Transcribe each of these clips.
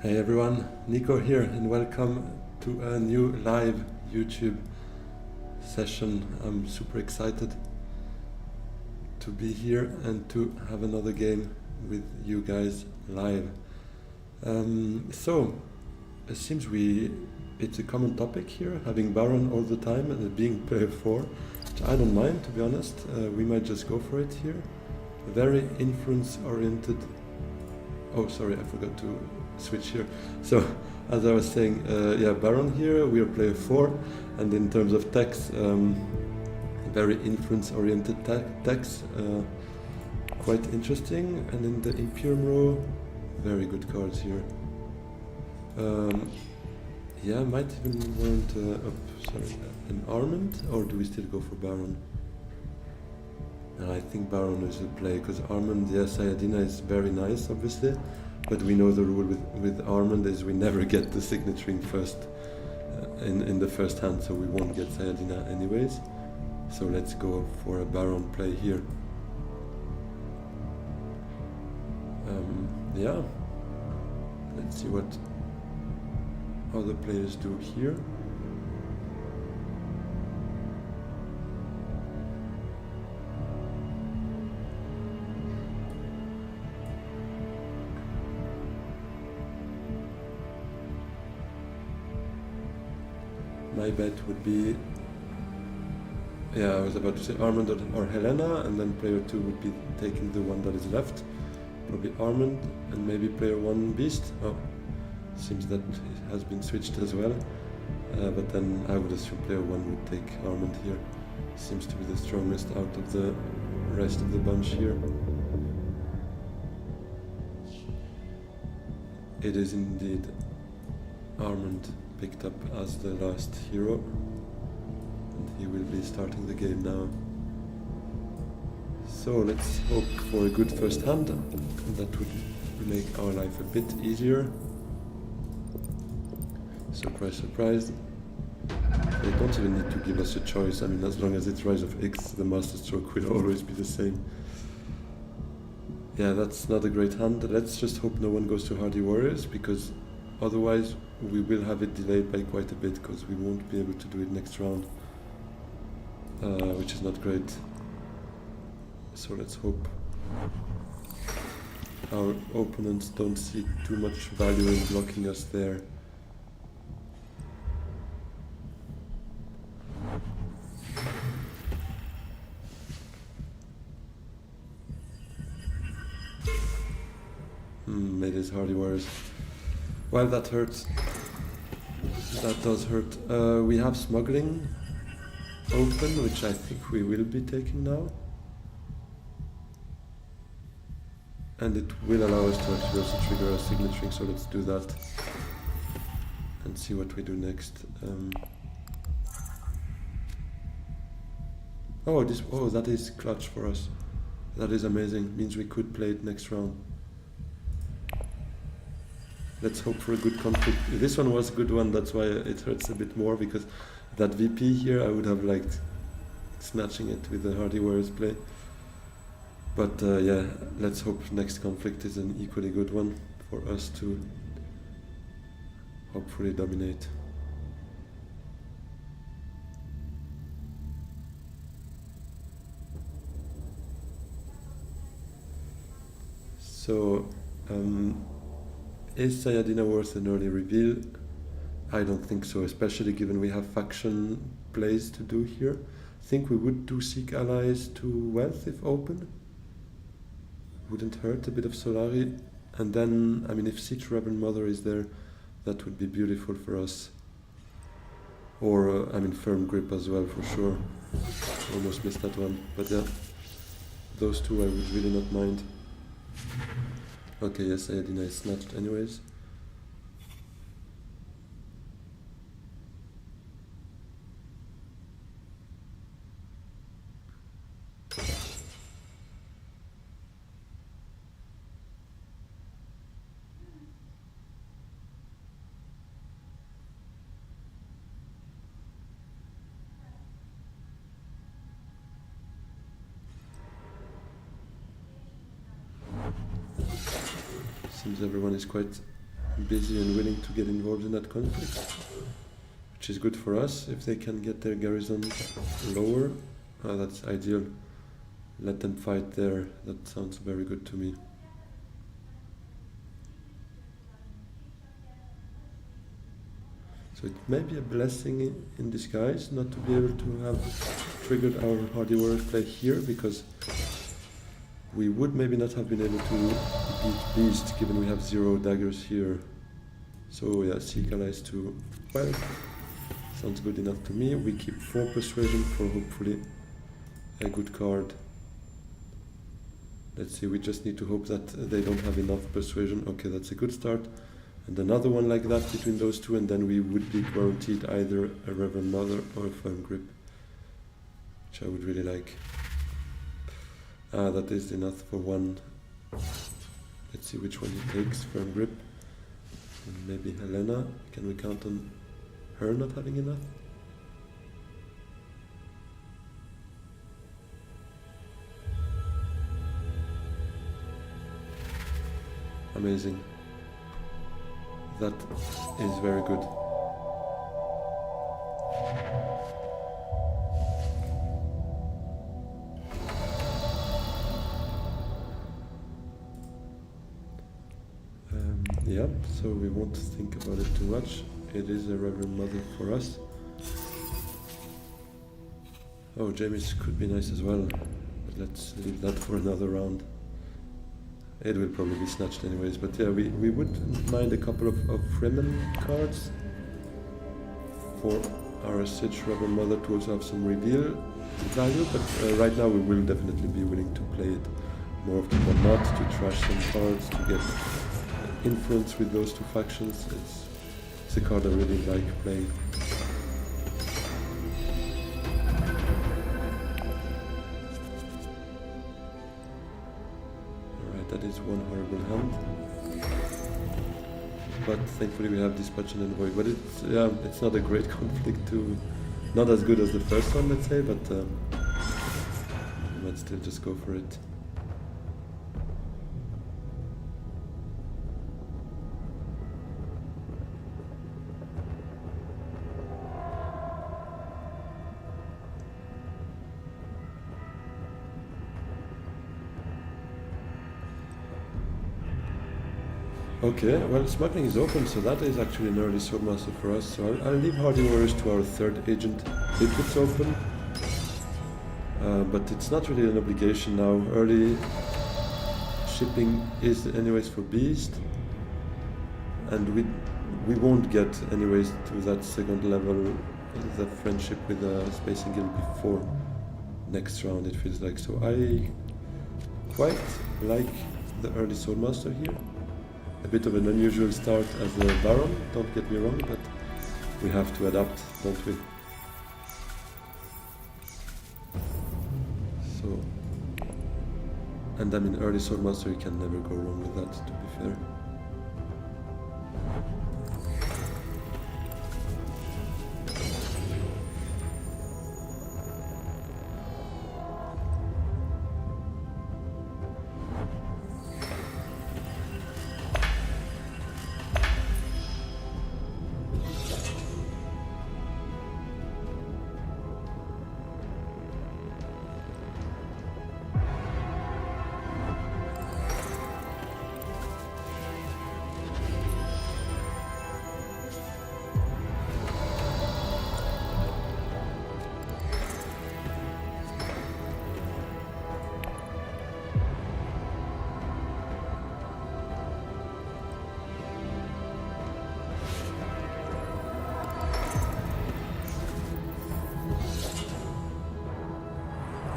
Hey everyone, Nico here and welcome to a new live YouTube session. I'm super excited to be here and to have another game with you guys live. So, it seems it's a common topic here, having Baron all the time and it being player 4, which I don't mind, to be honest. We might just go for it here. Very influence oriented. Oh, sorry, I forgot to switch here. So, as I was saying, Baron here, we are player 4, and in terms of text, very influence-oriented text, quite interesting. And in the Imperium row, very good cards here. Might even warrant an Armament, or do we still go for Baron? No, I think Baron is a play, because Armand, yes, Sayadina is very nice, obviously, but we know the rule with Armand is we never get the signaturing first in the first hand, so we won't get Sayadina anyways. So let's go for a Baron play here. Let's see what other players do here. My bet would be, I was about to say Armand or Helena, and then player 2 would be taking the one that is left. Probably Armand, and maybe player 1 Beast. Oh, seems that it has been switched as well. But then I would assume player 1 would take Armand here. Seems to be the strongest out of the rest of the bunch here. It is indeed Armand picked up as the last hero, and he will be starting the game now. So let's hope for a good first hand, and that would make our life a bit easier. Surprise, surprise. They don't even need to give us a choice. I mean, as long as it's Rise of X, the master stroke will always be the same. Yeah, that's not a great hand. Let's just hope no one goes to Hardy Warriors, because otherwise we will have it delayed by quite a bit, because we won't be able to do it next round, which is not great. So let's hope our opponents don't see too much value in blocking us there. It is Hardy Warriors. Well, that hurts. That does hurt. We have Smuggling open, which I think we will be taking now. And it will allow us to actually also trigger our signaturing, so let's do that. And see what we do next. That is clutch for us. That is amazing. Means we could play it next round. Let's hope for a good conflict. This one was a good one, that's why it hurts a bit more, because that VP here I would have liked snatching it with the Hardy Warriors play. But let's hope next conflict is an equally good one for us to hopefully dominate. So, is Sayadina worth an early reveal? I don't think so, especially given we have faction plays to do here. I think we would do Seek Allies to Wealth if open. Wouldn't hurt a bit of Solari. And then, I mean, if Siege Rebel Mother is there, that would be beautiful for us. Or, Firm Grip as well, for sure. Almost missed that one. But yeah, those two I would really not mind. Okay, yes, Sayadina is snatched anyways. Seems everyone is quite busy and willing to get involved in that conflict, which is good for us. If they can get their garrison lower, that's ideal. Let them fight there. That sounds very good to me. So it may be a blessing in disguise not to be able to have triggered our Hardy Warriors play here, because we would maybe not have been able to beat Beast given we have 0 daggers here. So yeah, Seek Allies to 12. Sounds good enough to me. We keep 4 Persuasion for hopefully a good card. Let's see, we just need to hope that they don't have enough Persuasion. Okay, that's a good start. And another one like that between those two, and then we would be guaranteed either a Reverend Mother or a Firm Grip, which I would really like. That is enough for one. Let's see which one he takes. Firm Grip. And maybe Helena. Can we count on her not having enough? Amazing. That is very good. Yeah, so we won't think about it too much. It is a Reverend Mother for us. Oh, James could be nice as well, but let's leave that for another round. It will probably be snatched anyways, but yeah, we would mind a couple of Fremen cards for our Siege Reverend Mother to also have some reveal value, but right now we will definitely be willing to play it more often than not, to trash some cards, to get influence with those two factions. It's a card I really like playing. That is one horrible hand, but thankfully we have Dispatch and Envoy. But it's not a great conflict to, not as good as the first one, let's say, but I might still just go for it. Okay, well, smuggling is open, so that is actually an early Swordmaster for us. So I'll leave Hardy Warriors to our third agent if it's open. But it's not really an obligation now. Early shipping is anyways for Beast. And we won't get anyways to that second level, the friendship with the Spacing Guild before next round, it feels like. So I quite like the early Swordmaster here. A bit of an unusual start as a Baron, don't get me wrong, but we have to adapt, don't we? So, and I mean, early Swordmaster, you can never go wrong with that, to be fair.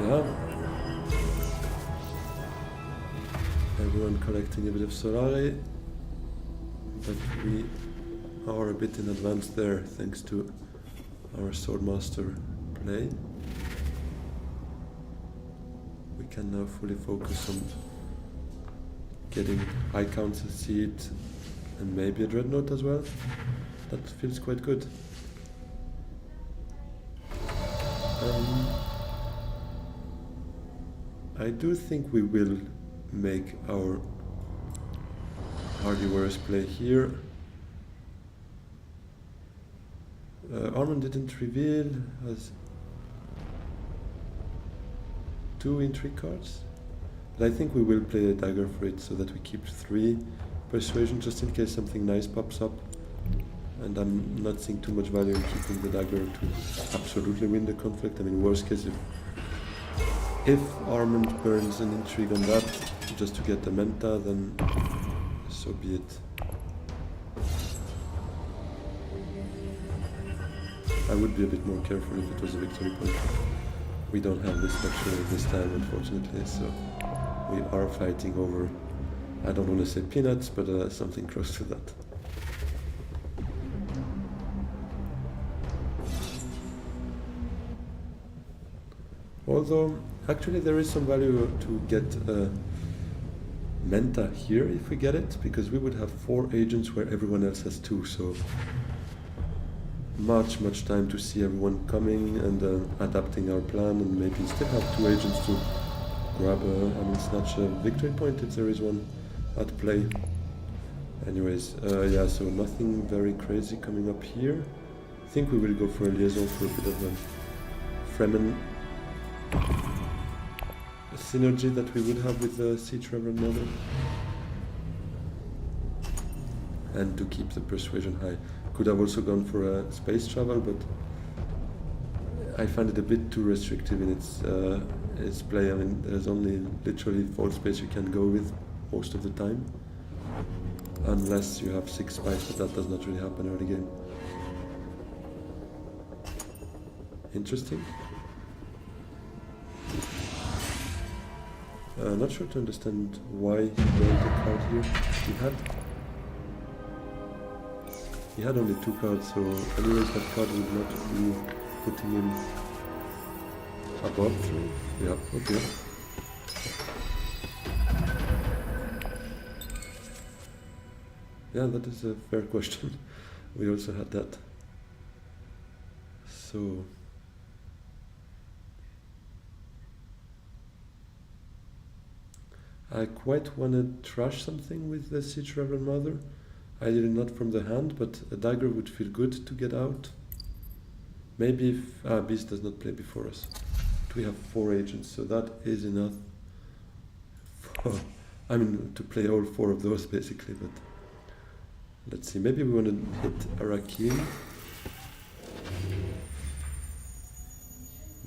Yeah. Everyone collecting a bit of Solari, but we are a bit in advance there thanks to our Swordmaster play. We can now fully focus on getting High Council seat and maybe a Dreadnought as well. That feels quite good. I do think we will make our Hardy Warriors play here. Armand didn't reveal, has 2 intrigue cards. But I think we will play a dagger for it so that we keep 3 persuasion just in case something nice pops up. And I'm not seeing too much value in keeping the dagger to absolutely win the conflict. I mean, worst case, if Armand burns an intrigue on that just to get the Menta, then so be it. I would be a bit more careful if it was a victory point. We don't have this luxury this time, unfortunately, so we are fighting over, I don't want to say peanuts, but something close to that. Although, actually there is some value to get Menta here if we get it, because we would have 4 agents where everyone else has 2, so much time to see everyone coming and adapting our plan, and maybe still have 2 agents to grab snatch a victory point if there is one at play. Anyways, yeah, so nothing very crazy coming up here. I think we will go for a liaison for a bit of a Fremen synergy that we would have with the Siege Reverend Mother. And to keep the persuasion high. Could have also gone for a space travel, but I find it a bit too restrictive in its play. I mean, there's only literally 4 space you can go with most of the time. Unless you have 6 spies, but that does not really happen early game. Interesting. Not sure to understand why he burned the card here. He had only 2 cards, so anyways that card would not be putting him above. Yeah, okay. Yeah, that is a fair question. We also had that. So I quite want to trash something with the Siege Reverend Mother. Ideally not from the hand, but a dagger would feel good to get out. Maybe if Beast does not play before us. We have 4 agents, so that is enough for, to play all 4 of those basically, but let's see, maybe we want to hit Arakim.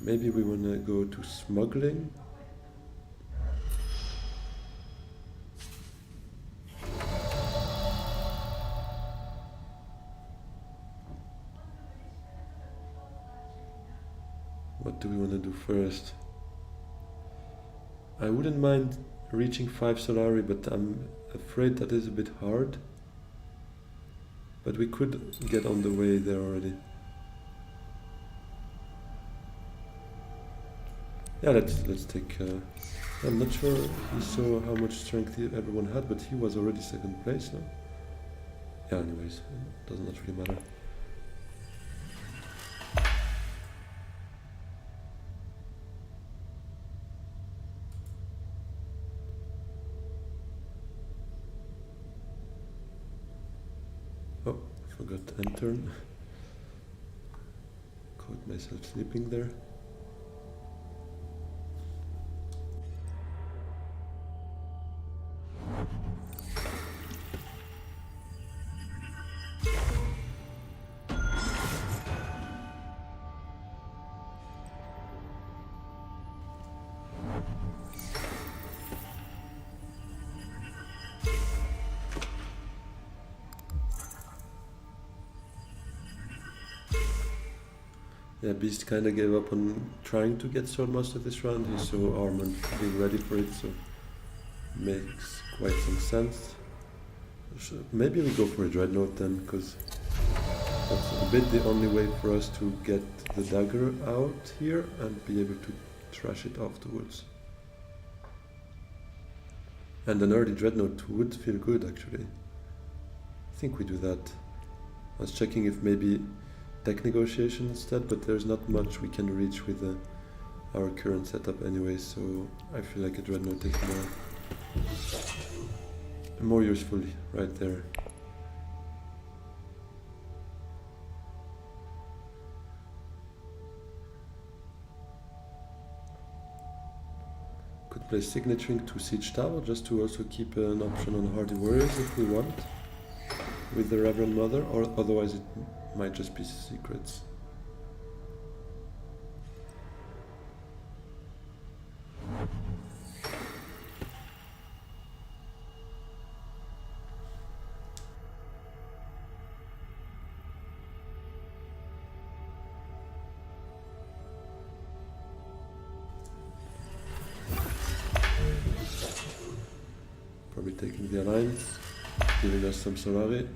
Maybe we want to go to smuggling. What do we want to do first? I wouldn't mind reaching 5 Solari, but I'm afraid that is a bit hard. But we could get on the way there already. Yeah, let's take... I'm not sure he saw how much strength everyone had, but he was already 2nd place now. Yeah, anyways, it does not really matter. Oh, forgot to enter. Caught myself sleeping there. Yeah, Beast kind of gave up on trying to get Swordmaster this round. He saw Armand being ready for it, so makes quite some sense. So maybe we go for a Dreadnought then, because that's a bit the only way for us to get the dagger out here and be able to trash it afterwards. And an early Dreadnought would feel good actually. I think we do that. I was checking if maybe tech negotiation instead, but there's not much we can reach with our current setup anyway, so I feel like a Dreadnought is more useful right there. play signaturing to Siege Tower, just to also keep an option on Hardy Warriors if we want, with the Reverend Mother, or otherwise it might just be secrets. Probably taking the Alliance, giving us some Solari.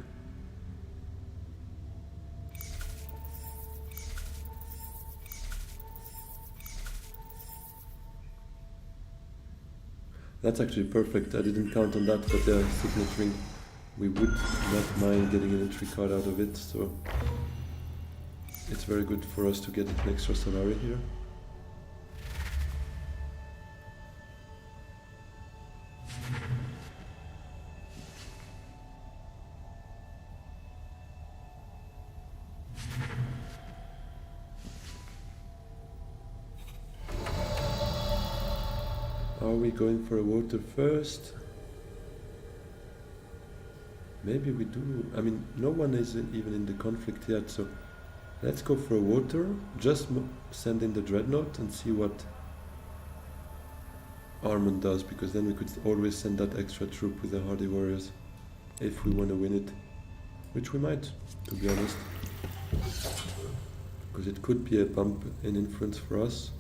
That's actually perfect. I didn't count on that, but signaturing, we would not mind getting an entry card out of it, so it's very good for us to get an extra Solari here. Are we going for a water first? Maybe we do. I mean, no one is even in the conflict yet, so let's go for a water. Just send in the Dreadnought and see what Armand does, because then we could always send that extra troop with the Hardy Warriors if we want to win it, which we might, to be honest, because it could be a bump in influence for us.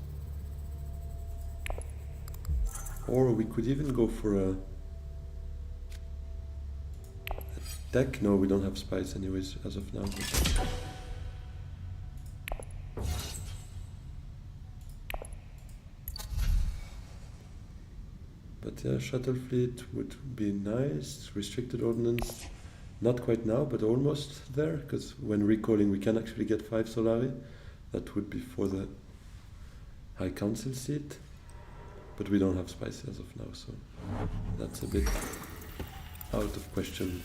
Or we could even go for a deck. No, we don't have spice anyways as of now. But yeah, Shuttle Fleet would be nice. Restricted Ordnance, not quite now, but almost there, because when recalling we can actually get 5 Solari. That would be for the High Council seat. But we don't have spice as of now, so that's a bit out of question.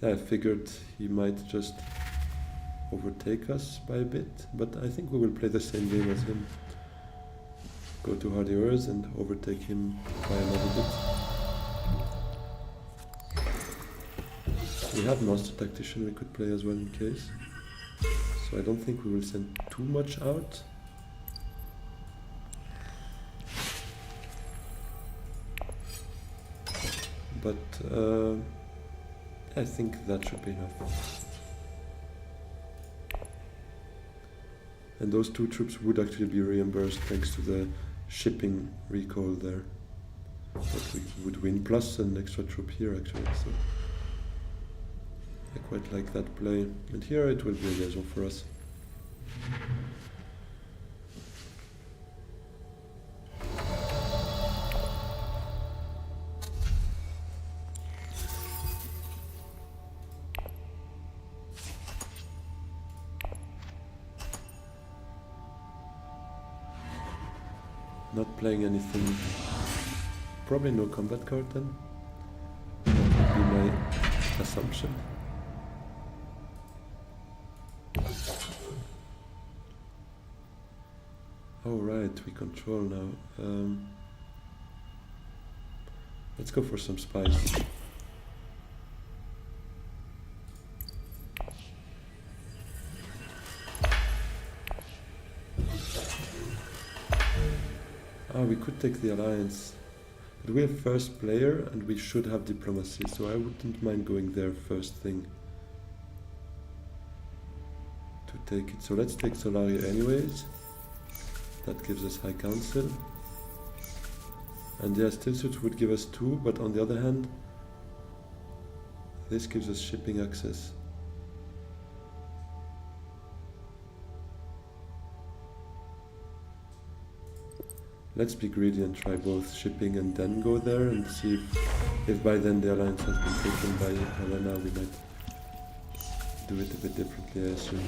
Yeah, I figured he might just overtake us by a bit, but I think we will play the same game as him. Go to Hardy Warriors and overtake him by another bit. We have Master Tactician we could play as well in case. So I don't think we will send too much out. But I think that should be enough. And those 2 troops would actually be reimbursed thanks to the shipping recall there. But we would win, plus an extra troop here actually. So I quite like that play. And here it will be a liaison for us. Not playing anything. Probably no combat card then. That would be my assumption. Oh right, we control now. Let's go for some spice. We could take the Alliance, but we have first player and we should have diplomacy, so I wouldn't mind going there first thing to take it. So let's take Solari anyways. That gives us High Council. And yeah, Steel Suits would give us 2, but on the other hand, this gives us shipping access. Let's be greedy and try both shipping and then go there and see if by then the Alliance has been taken by Helena. We might do it a bit differently, I assume.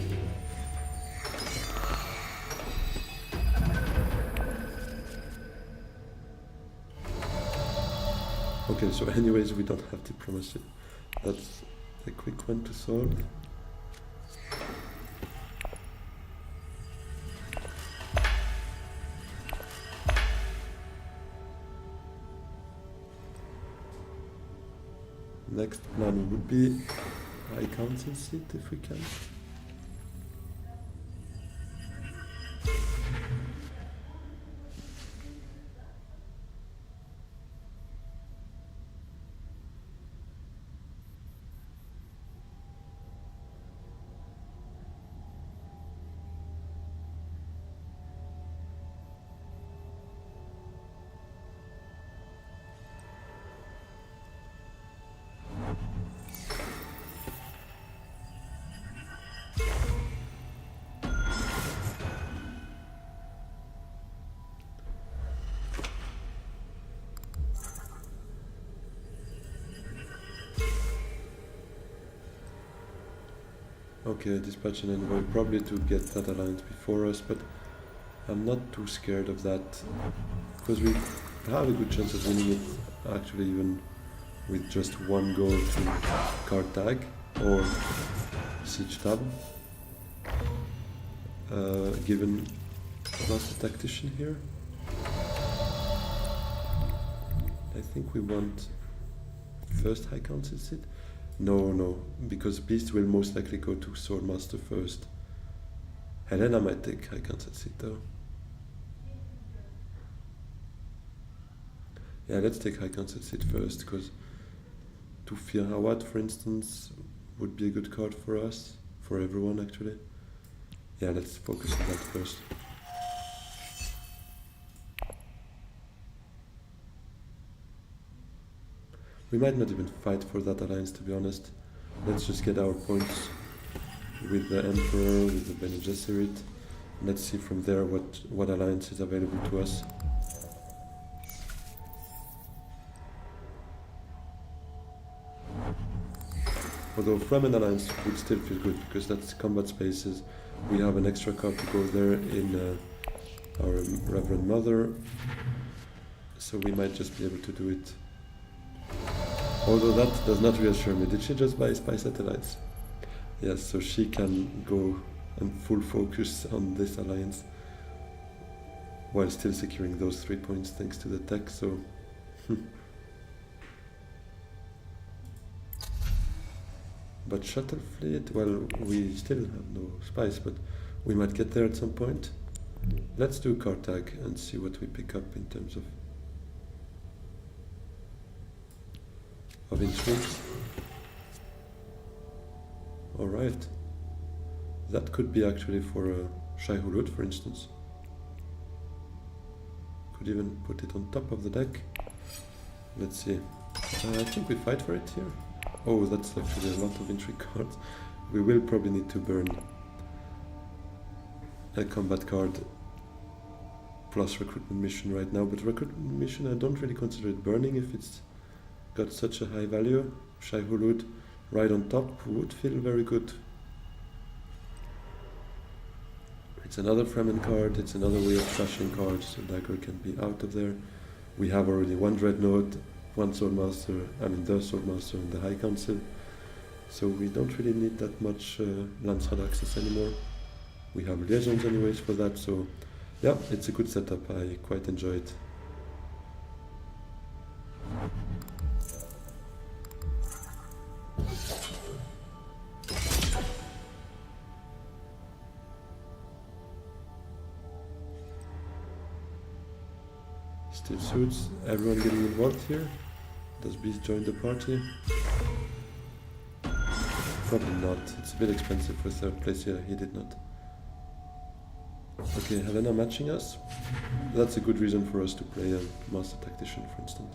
Okay, so anyways, we don't have diplomacy. That's a quick one to solve. Next plan would be High Council seat if we can. Okay, dispatch an envoy probably to get that alliance before us, but I'm not too scared of that because we have a good chance of winning it actually even with just one goal to Carthage or Siege Tab. Given Master Tactician here, I think we want first High Council seat. No, because Beast will most likely go to Swordmaster first. Helena might take High Council seat though. Yeah, let's take High Council seat first, because Tufir Hawat, for instance, would be a good card for us, for everyone actually. Yeah, let's focus on that first. We might not even fight for that alliance, to be honest. Let's just get our points with the Emperor, with the Bene Gesserit. Let's see from there what alliance is available to us. Although Fremen alliance would still feel good, because that's combat spaces. We have an extra card to go there in our Reverend Mother, so we might just be able to do it. Although that does not reassure me. Did she just buy spy satellites? Yes, so she can go and full focus on this alliance while still securing those 3 points thanks to the tech, so... But shuttle fleet, well, we still have no spies, but we might get there at some point. Let's do Carthage and see what we pick up in terms of intrigues. Alright. That could be actually for Shai Hulud, for instance. Could even put it on top of the deck. Let's see. I think we fight for it here. Oh, that's actually a lot of intrigue cards. We will probably need to burn a combat card plus recruitment mission right now, but recruitment mission I don't really consider it burning if it's got such a high value. Shai Hulud right on top would feel very good. It's another Fremen card, it's another way of trashing cards, so Dagger can be out of there. We have already one Dreadnought, one Swordmaster, the Swordmaster and the High Council, so we don't really need that much Landsrad access anymore. We have liaisons anyways for that, so yeah, it's a good setup, I quite enjoy it. Still suits, everyone getting involved here? Does Beast join the party? Probably not, it's a bit expensive for third place, yeah, he did not. Okay, Helena matching us. That's a good reason for us to play a Master Tactician, for instance.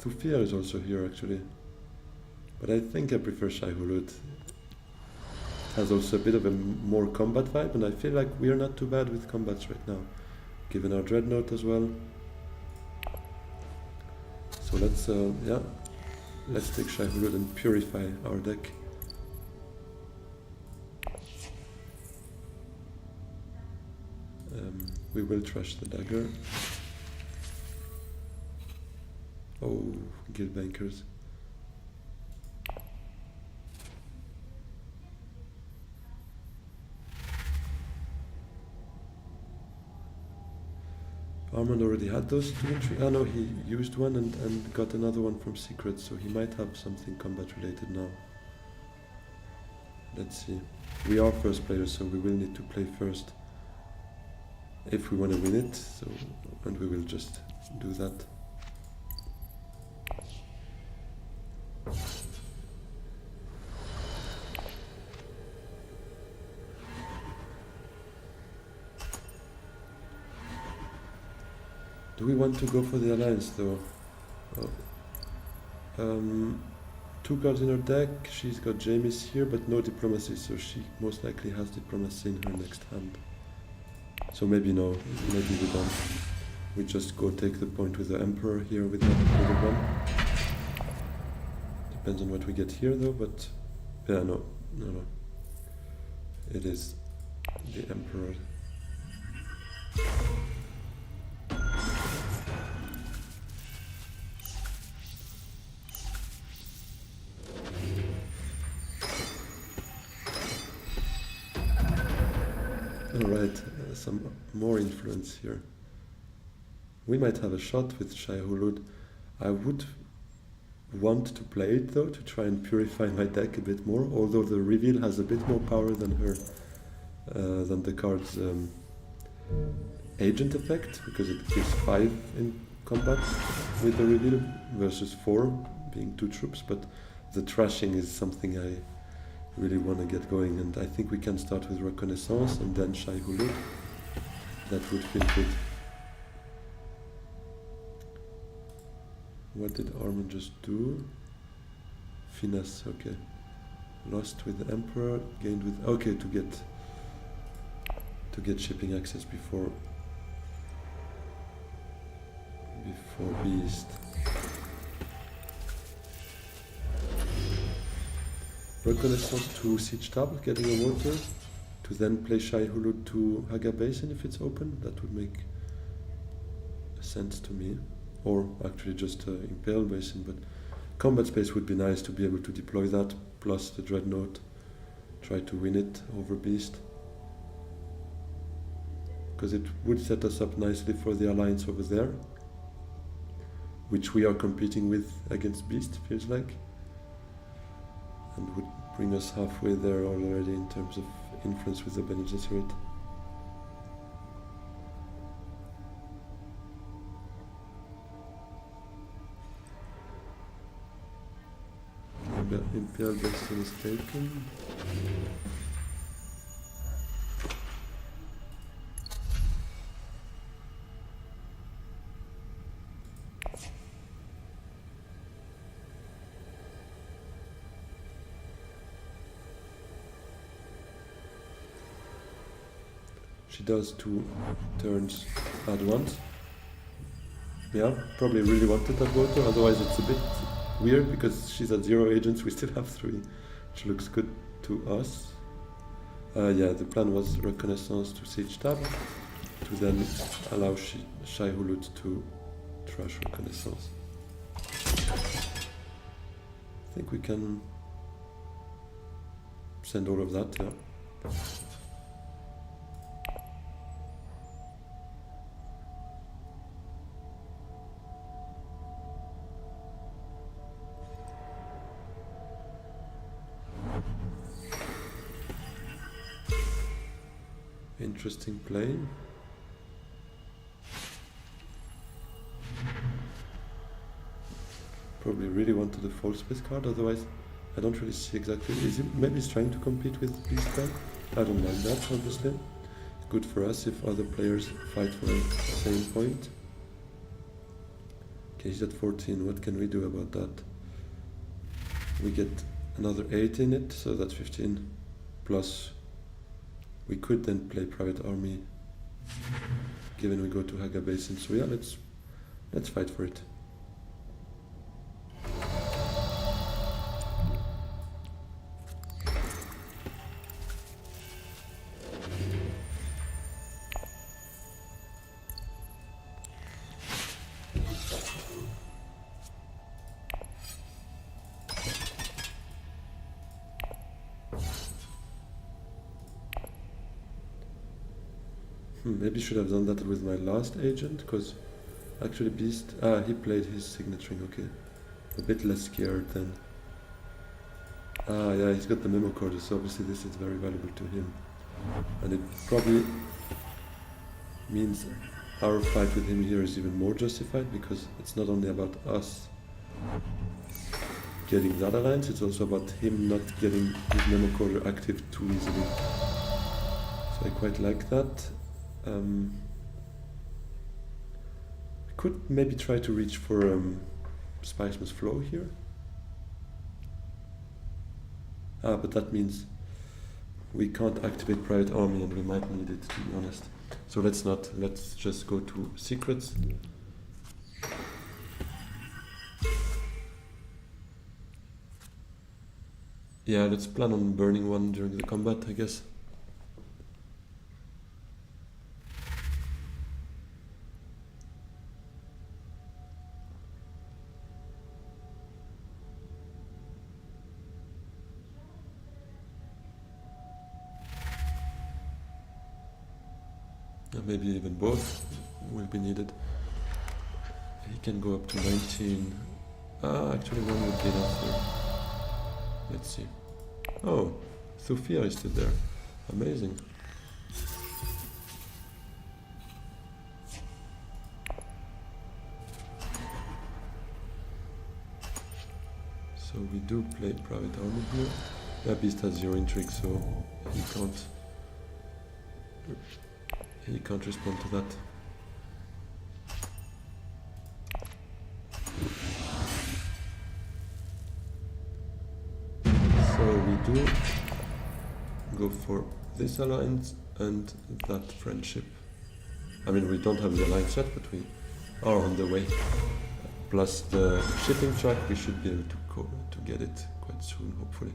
Thufir is also here actually, but I think I prefer Shai Hulud. Has also a bit of a more combat vibe, and I feel like we are not too bad with combats right now, given our Dreadnought as well. So let's take Shai Hulud and purify our deck. We will trash the Dagger. Oh, Guild Bankers. Armand already had those two entries. Ah no, he used one and got another one from Secret, so he might have something combat related now. Let's see. We are first players, so we will need to play first if we want to win it, so, and we will just do that. Do we want to go for the alliance though? Oh. 2 cards in her deck, she's got Jamie's here but no diplomacy, so she most likely has diplomacy in her next hand. So maybe no, maybe we don't. We just go take the point with the Emperor here with another one. Depends on what we get here though, but yeah, no. It is the Emperor. Alright, some more influence here. We might have a shot with Shai Hulud. I would want to play it though, to try and purify my deck a bit more, although the reveal has a bit more power than her, than the card's agent effect, because it gives 5 in combat with the reveal versus 4 being 2 troops, but the trashing is something I really want to get going, and I think we can start with Reconnaissance and then Shai Hulud. That would feel good. What did Armand just do? Finesse, okay. Lost with the Emperor, gained with... Okay, to get shipping access before Beast. Reconnaissance to Siege Table, getting a water, to then play Shai Hulud to Haga Basin if it's open. That would make sense to me. Or actually just Imperial Basin, but combat space would be nice to be able to deploy that, plus the Dreadnought, try to win it over Beast. Because it would set us up nicely for the alliance over there, which we are competing with against Beast, feels like. And would bring us halfway there already in terms of influence with the Bene Gesserit. Imperial Basin is taken. She does 2 turns at once. Yeah, probably really wanted that water, otherwise it's a bit weird because she's at 0 agents, we still have 3, which looks good to us. Yeah, the plan was Reconnaissance to Siege Tab, to then allow Shai Hulud to trash Reconnaissance. I think we can send all of that, yeah. Interesting play. Probably really wanted a false space card, otherwise I don't really see exactly. Maybe he's trying to compete with Beast Card? I don't mind that, obviously. Good for us if other players fight for the same point. Okay, he's at 14, what can we do about that? We get another 8 in it, so that's 15, plus we could then play Private Army, given we go to Haga Basin. So yeah, let's fight for it. Maybe should have done that with my last agent, because actually Beast... he played his signature, okay. A bit less scared then. Yeah, he's got the memo code, so obviously this is very valuable to him. And it probably means our fight with him here is even more justified, because it's not only about us getting that alliance, it's also about him not getting his memo coder active too easily. So I quite like that. We could maybe try to reach for Spice Must Flow here. But that means we can't activate Private Army, and we might need it, to be honest. So let's just go to Secrets. Yeah, let's plan on burning one during the combat, I guess. Maybe even both will be needed. He can go up to 19. Actually one would be enough here. Let's see. Oh, Sophia is still there. Amazing. So we do play Private Army here. Yeah, Beast has 0 intrigue, so he can't respond to that. So we do go for this alliance and that friendship. I mean, we don't have the alliance yet, but we are on the way. Plus the shipping track, we should be able to get it quite soon, hopefully.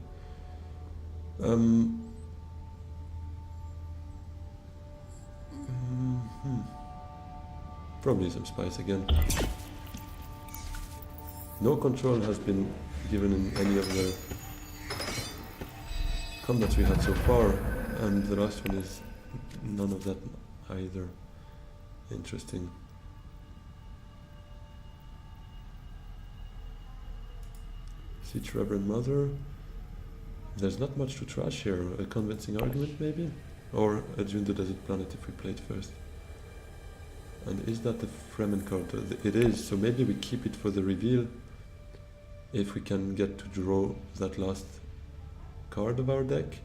Probably some spice again. No control has been given in any of the combats we had so far, and the last one is none of that either. Interesting. Siege Reverend Mother. There's not much to trash here. A convincing argument maybe? Or a Dune the Desert Planet if we played first. And is that the Fremen card? It is, so maybe we keep it for the reveal if we can get to draw that last card of our deck.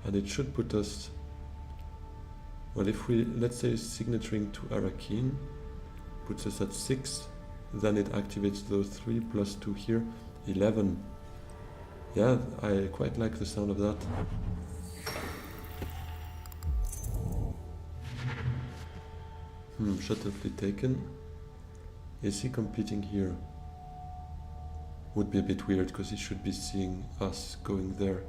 And it should put us... Well, if we, let's say, signaturing to Arakeen, puts us at 6, then it activates those 3 plus 2 here, 11. Yeah, I quite like the sound of that. Shuttle fleet taken. Is he competing here? Would be a bit weird, because he should be seeing us going there.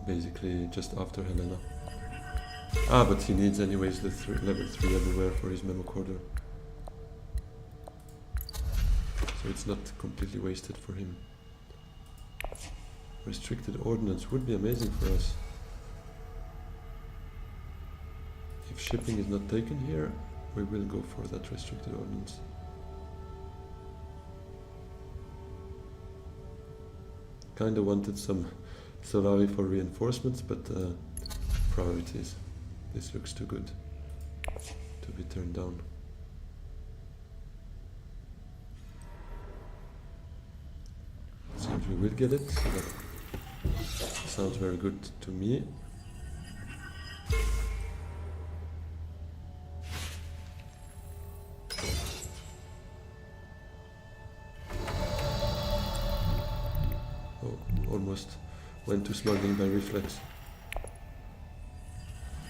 Basically, just after Helena. But he needs anyways the level 3 everywhere for his memo quarter. So it's not completely wasted for him. Restricted ordnance would be amazing for us. If shipping is not taken here, we will go for that restricted ordnance. Kinda wanted some Solari for reinforcements, but priorities. This looks too good to be turned down. Seems we will get it, so that sounds very good to me. Almost went to smuggling by reflex,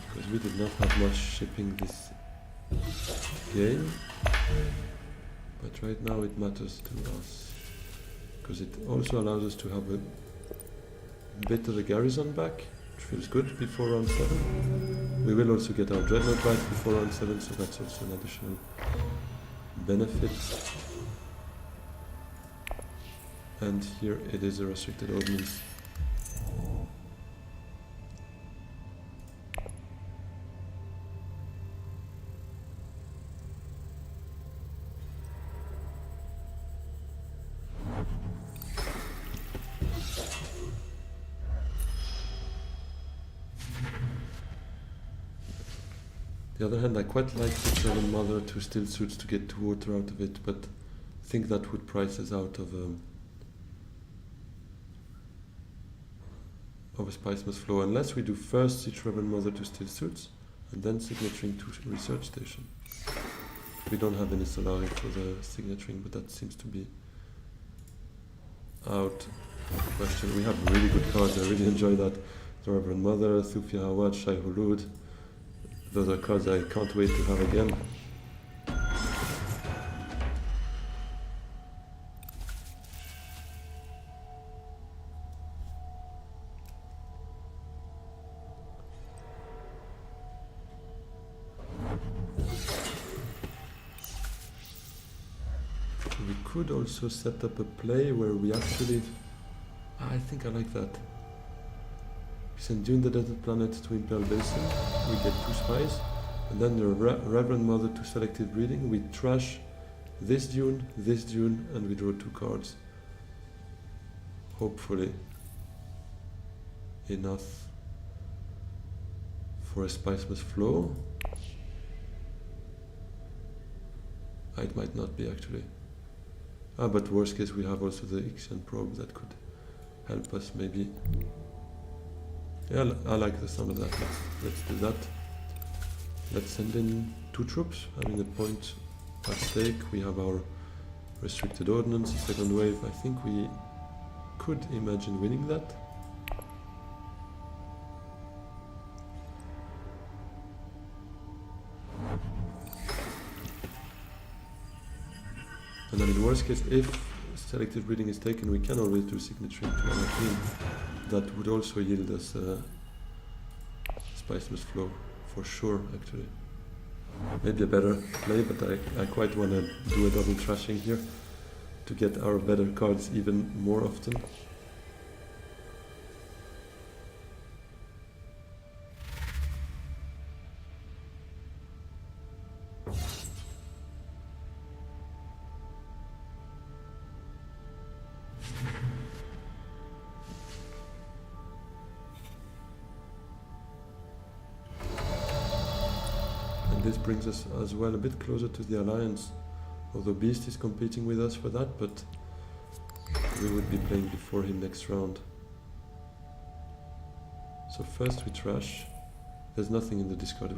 because we did not have much shipping this game, but right now it matters to us, because it also allows us to have a bit of the garrison back, which feels good before round 7. We will also get our dreadnought back before round 7, so that's also an additional benefit. And here it is a restricted ordnance. the other hand, I quite like the 7 Mother to still suits to get 2 water out of it, but I think that would price us out of a Spice Must Flow, unless we do first Siege Reverend Mother to still suits, and then signaturing to Research Station. We don't have any Solari for the signaturing, but that seems to be out of the question. We have really good cards, I really enjoy that. The Reverend Mother, Thufia Hawat, Shai Hulud. Those are cards I can't wait to have again. We could also set up a play where we actually... I think I like that. We send Dune the Desert Planet to Imperial Basin, we get 2 spies, and then the Reverend Mother to selective breeding, we trash this Dune, and we draw 2 cards. Hopefully enough for a Spice Must Flow. It might not be actually. But worst case we have also the Ixian probe that could help us maybe. Yeah, I like the sound of that. Let's do that. Let's send in 2 troops, having a point at stake. We have our restricted ordnance, second wave. I think we could imagine winning that. And then in worst case, if selective breeding is taken, we can always do signaturing to our team. That would also yield us Spice Must Flow, for sure, actually. Maybe a better play, but I quite want to do a double trashing here to get our better cards even more often. This brings us as well a bit closer to the Alliance, although Beast is competing with us for that, but we would be playing before him next round. So first we trash. There's nothing in the discard.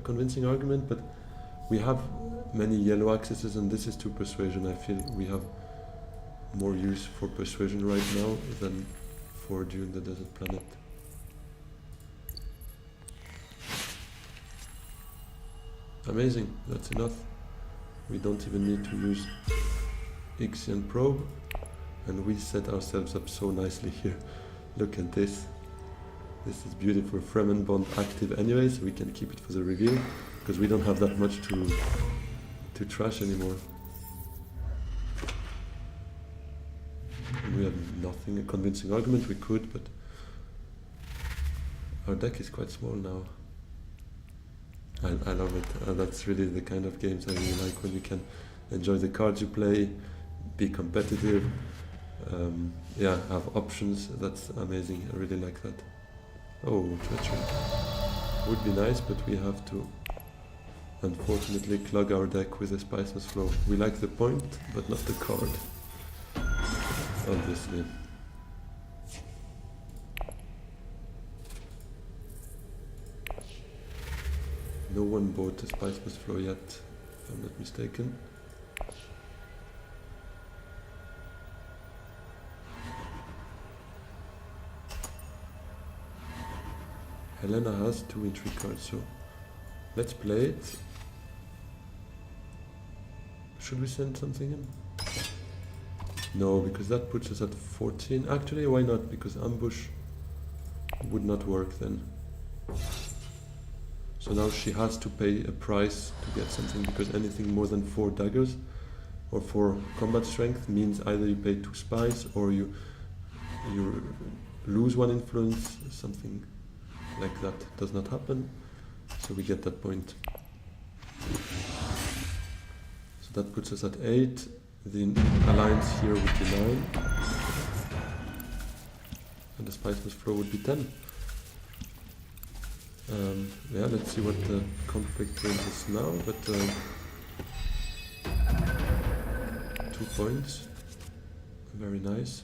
Convincing argument, but we have many yellow accesses, and this is to Persuasion. I feel we have more use for Persuasion right now than for Dune the Desert Planet. Amazing, that's enough. We don't even need to use Ixian Probe, and we set ourselves up so nicely here. Look at this. This is beautiful. Fremen Bond active anyway, so we can keep it for the reveal, because we don't have that much to trash anymore. And we have nothing, a convincing argument, we could, but our deck is quite small now. I love it. That's really the kind of games I really like, when you can enjoy the cards you play, be competitive, yeah, have options. That's amazing. I really like that. Oh, treachery. Would be nice, but we have to unfortunately clog our deck with a Spice Must Flow. We like the point, but not the card, obviously. No one bought a Spice Must Flow yet, if I'm not mistaken. Helena has 2 intrigue cards, so let's play it. Should we send something in? No, because that puts us at 14. Actually, why not? Because ambush would not work then. So now she has to pay a price to get something, because anything more than 4 daggers or 4 combat strength means either you pay 2 spies or you lose 1 influence. Something like that does not happen, so we get that point. So that puts us at 8. The alliance here would be 9, and the Spice Must Flow would be 10. Yeah, let's see what the conflict brings us now, but 2 points, very nice.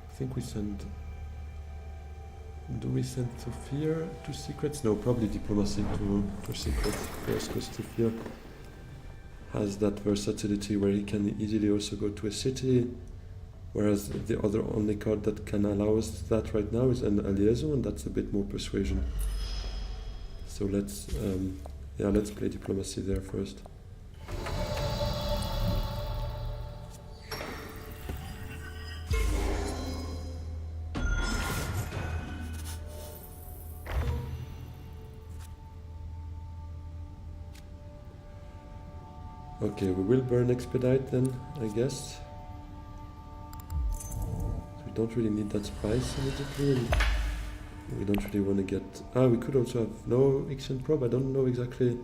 I think we send... Do we send Sophia to secrets? No, probably diplomacy to secrets first, because Sophia has that versatility where he can easily also go to a city, whereas the other only card that can allow us that right now is an liaison, and that's a bit more persuasion. So let's play diplomacy there first. Okay, we will burn expedite then, I guess. So we don't really need that spice immediately. And we don't really want to get... we could also have no Ixion probe. I don't know exactly.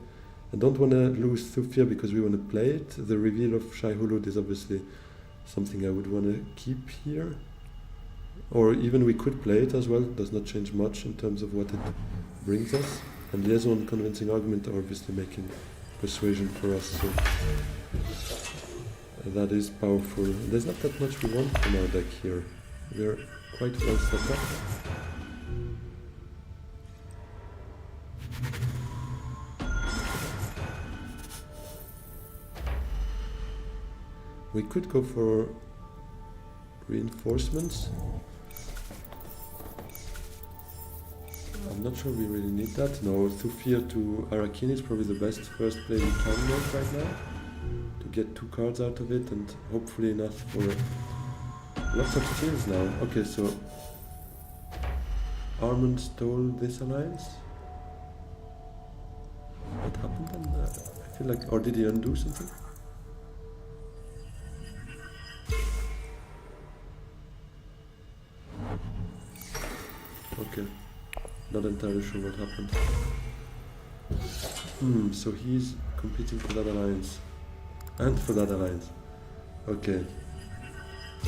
I don't want to lose Thufir because we want to play it. The reveal of Shai Hulud is obviously something I would want to keep here. Or even we could play it as well. It does not change much in terms of what it brings us. And liaison and convincing argument are obviously making persuasion for us, so that is powerful. There's not that much we want from our deck here. We're quite well set up. We could go for reinforcements. I'm not sure we really need that. No, Thufir to Arakin is probably the best first play we can make right now. To get 2 cards out of it and hopefully enough for lots of steals now. Okay, so Armand stole this alliance. What happened then? I feel like... Or did he undo something? Okay. Not entirely sure what happened. So he's competing for that alliance. And for that alliance. Okay.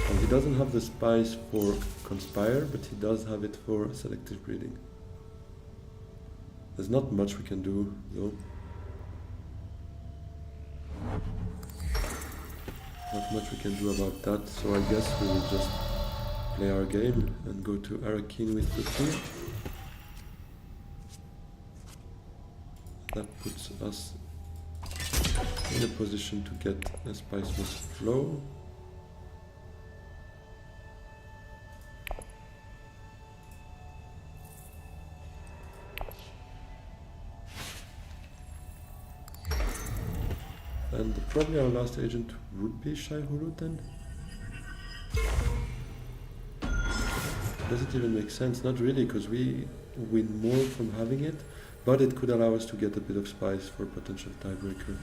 And he doesn't have the spice for Conspire, but he does have it for Selective Breeding. There's not much we can do, though. Not much we can do about that, so I guess we will just play our game and go to Arakin with the 2. That puts us in a position to get a spice must flow. And probably our last agent would be Shai Hulud then? Does it even make sense? Not really, because we win more from having it. But it could allow us to get a bit of spice for potential tiebreaker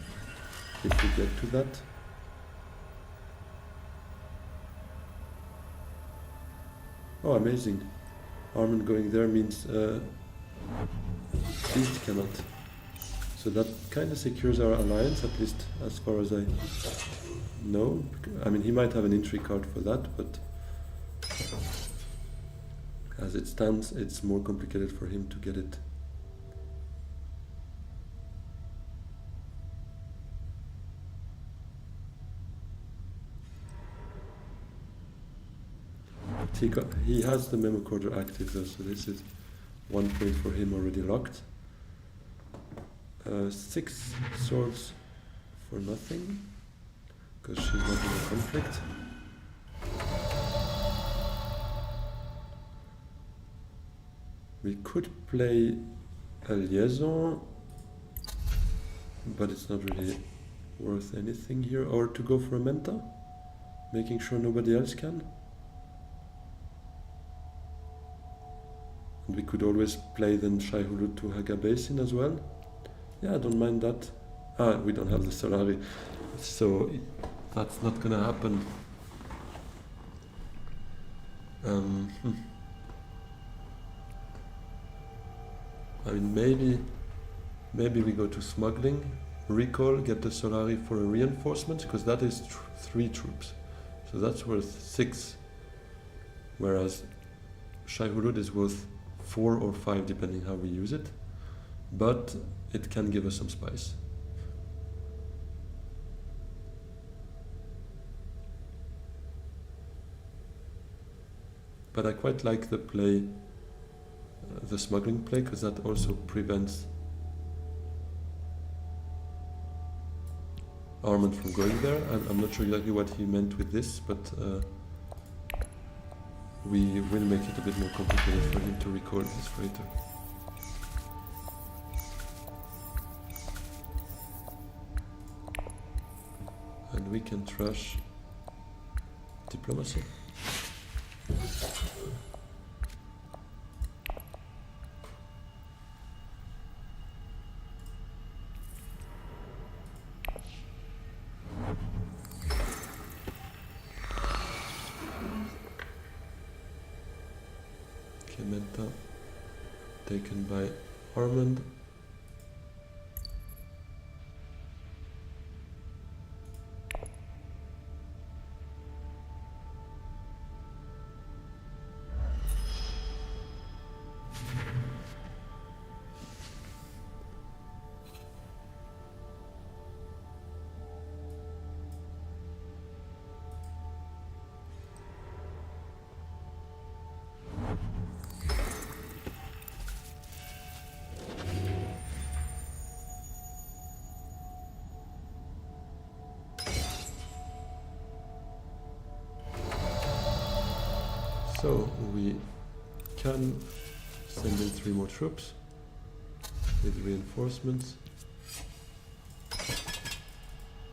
if we get to that. Oh, amazing. Armand going there means Beast cannot. So that kind of secures our alliance, at least as far as I know. I mean, he might have an entry card for that, but as it stands, it's more complicated for him to get it. He has the memo quarter active though, so this is 1 point for him already locked. 6 swords for nothing, because she's not in a conflict. We could play a liaison, but it's not really worth anything here. Or to go for a Menta, making sure nobody else can. And we could always play then Shai Hulud to Haga Basin as well. Yeah, I don't mind that. We don't have the Solari. So that's not gonna happen. I mean, maybe we go to smuggling, recall, get the Solari for a reinforcement, because that is 3 troops. So that's worth 6. Whereas Shai Hulud is worth 4 or 5 depending how we use it. But it can give us some spice. But I quite like the play, the smuggling play, because that also prevents Armand from going there. I'm not sure exactly what he meant with this, but we will make it a bit more complicated for him to record this freighter. And we can trash diplomacy. Clementa taken by Armand. So we can send in 3 more troops with reinforcements.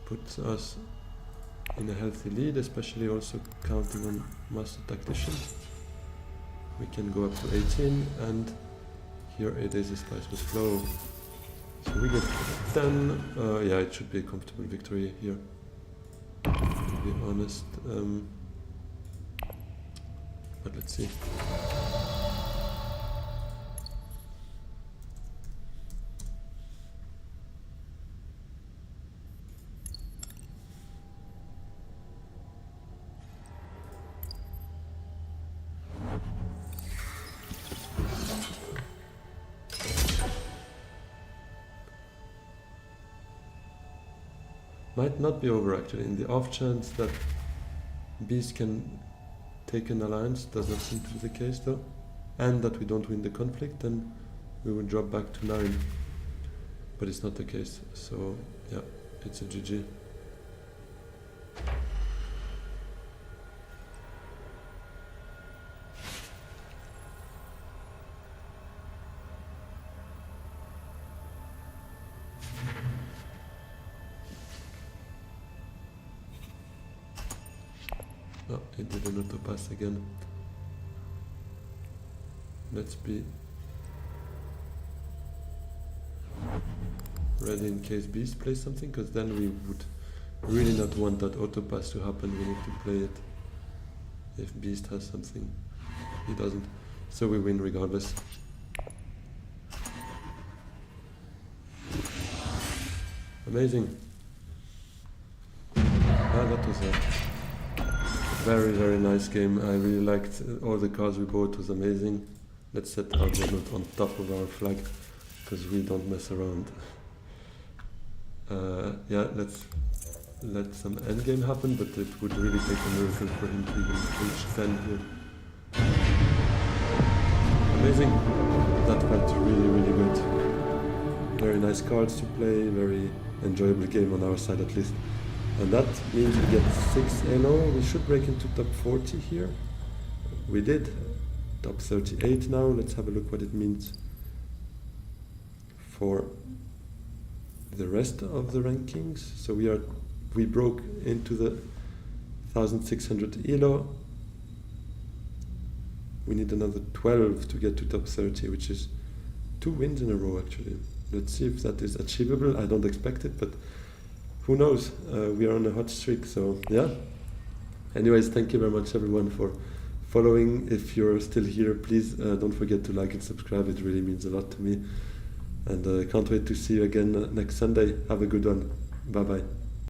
Puts us in a healthy lead, especially also counting on Master Tactician. We can go up to 18, and here it is, a spice must flow. So we get 10. Yeah, it should be a comfortable victory here, to be honest. But let's see. Might not be over actually, in the off chance that Beast can take an alliance. Does not seem to be the case though, and that we don't win the conflict, then we would drop back to 9, but it's not the case, so yeah, it's a GG. Oh, it did an auto pass again. Let's be ready in case Beast plays something, because then we would really not want that auto pass to happen. We need to play it if Beast has something. He doesn't, so we win regardless. Amazing. Ah, that was a very, very nice game. I really liked all the cards we bought. It was amazing. Let's set our Dreadnought on top of our flag, because we don't mess around. Yeah, let's let some endgame happen, but it would really take a miracle for him to even reach 10 here. Amazing. That felt really, really good. Very nice cards to play, very enjoyable game on our side at least. And that means we get 6 elo. We should break into top 40 here. We did. Top 38 now. Let's have a look what it means for the rest of the rankings. So we broke into the 1600 elo. We need another 12 to get to top 30, which is 2 wins in a row actually. Let's see if that is achievable. I don't expect it, but who knows? We are on a hot streak, so yeah. Anyways, thank you very much everyone for following. If you're still here, please don't forget to like and subscribe. It really means a lot to me. And I can't wait to see you again next Sunday. Have a good one. Bye bye.